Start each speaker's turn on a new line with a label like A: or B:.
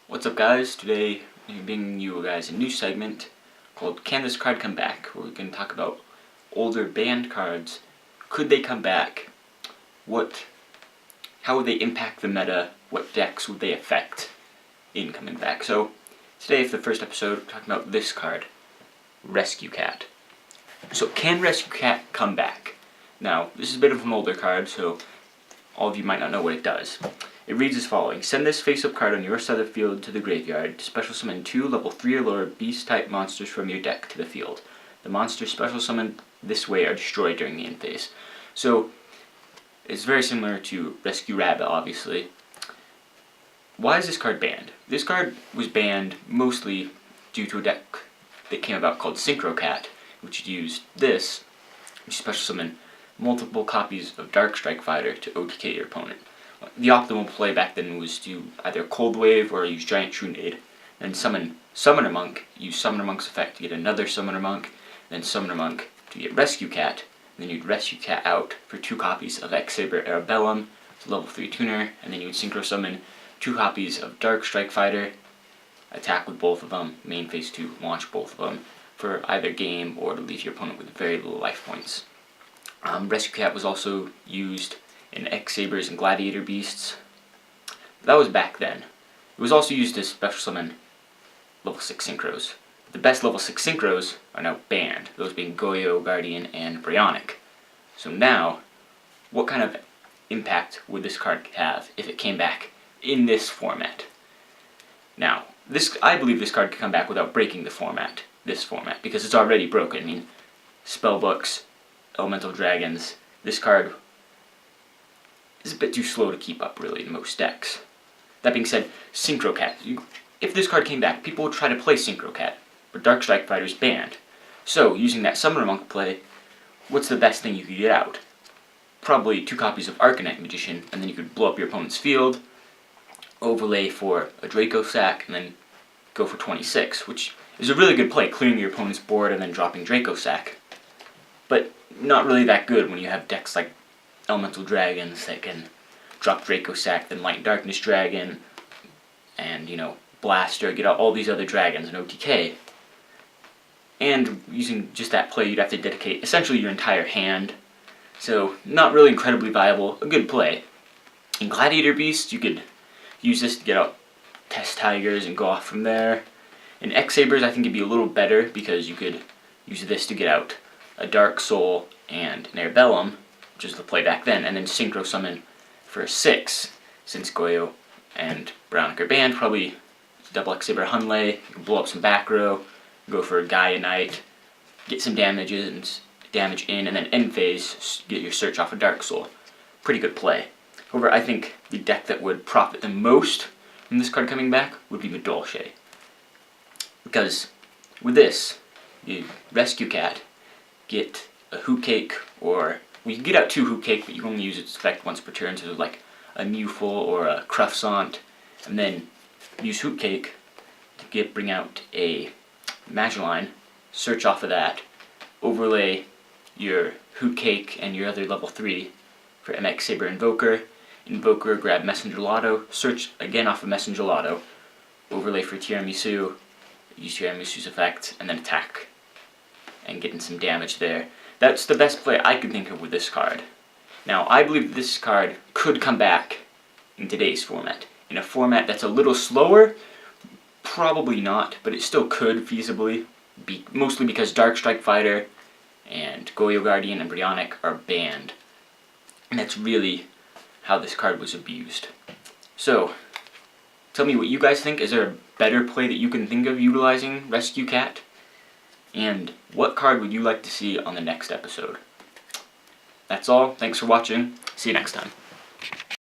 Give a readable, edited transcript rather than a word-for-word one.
A: What's up, guys? Today I'm bringing you guys a new segment called Can This Card Come Back? Where we can talk about older banned cards. Could they come back? How would they impact the meta? What decks would they affect in coming back? So today, for the first episode, we're talking about this card, Rescue Cat. So can Rescue Cat come back? Now, this is a bit of an older card, so all of you might not know what it does. It reads as following: send this face-up card on your side of the field to the graveyard to special summon 2 level 3 or lower beast-type monsters from your deck to the field. The monsters special summoned this way are destroyed during the end phase. So, it's very similar to Rescue Rabbit, obviously. Why is this card banned? This card was banned mostly due to a deck that came about called Synchro Cat, which used this to special summon multiple copies of Darkstrike Fighter to OTK your opponent. The optimal play back then was to either Cold Wave or use Giant Trunade, then summon Summoner Monk, use Summoner Monk's effect to get another Summoner Monk, then Summoner Monk to get Rescue Cat, and then you'd Rescue Cat out for 2 copies of X-Saber Arabellum, level 3 tuner, and then you would Synchro Summon 2 copies of Darkstrike Fighter, attack with both of them, main phase 2, launch both of them, for either game or to leave your opponent with very little life points. Rescue Cat was also used in X-Sabers and Gladiator Beasts. That was back then. It was also used to special summon level 6 Synchros. The best level 6 Synchros are now banned, those being Goyo, Guardian, and Brionic. So now, what kind of impact would this card have if it came back in this format? Now, I believe this card could come back without breaking this format, because it's already broken. I mean, Spellbooks, Elemental Dragons, this card is a bit too slow to keep up, really, in most decks. That being said, Synchro Cat. If this card came back, people would try to play Synchro Cat, but Darkstrike Fighter is banned. So, using that Summoner Monk play, what's the best thing you could get out? Probably 2 copies of Arcanite Magician, and then you could blow up your opponent's field, overlay for a Draco Sack, and then go for 26, which is a really good play, clearing your opponent's board and then dropping Draco Sack. But not really that good when you have decks like Elemental Dragons that can drop Draco Sack, then Light and Darkness Dragon, and, Blaster, get out all these other dragons in OTK. And using just that play, you'd have to dedicate essentially your entire hand. So, not really incredibly viable, a good play. In Gladiator Beasts, you could use this to get out Test Tigers and go off from there. In X-Sabers, I think it'd be a little better because you could use this to get out a Dark Soul and an Arabellum, which is the play back then, and then Synchro Summon for 6, since Goyo and Brionic are banned. Probably double X-Saber Hunley, you can blow up some back row, go for a Gaia Knight, get some damage in, and then end phase, get your search off a Dark Soul. Pretty good play. However, I think the deck that would profit the most from this card coming back would be Madolche. Because with this, you Rescue Cat, get a Hoot Cake, or you can get out 2 Hoot Cake, but you only use its effect once per turn, so like a Newful or a Cruffsaunt, and then use Hoot Cake to bring out a Magiline, search off of that, overlay your Hoot Cake and your other level 3 for MX Saber Invoker, grab Messenger Lotto, search again off of Messenger Lotto, overlay for Tiramisu, use Tiramisu's effect, and then attack, and getting some damage there. That's the best play I could think of with this card. Now, I believe this card could come back in today's format. In a format that's a little slower, probably not, but it still could feasibly, mostly because Darkstrike Fighter and Goyo Guardian and Brionic are banned. And that's really how this card was abused. So, tell me what you guys think. Is there a better play that you can think of utilizing Rescue Cat? And what card would you like to see on the next episode? That's all. Thanks for watching. See you next time.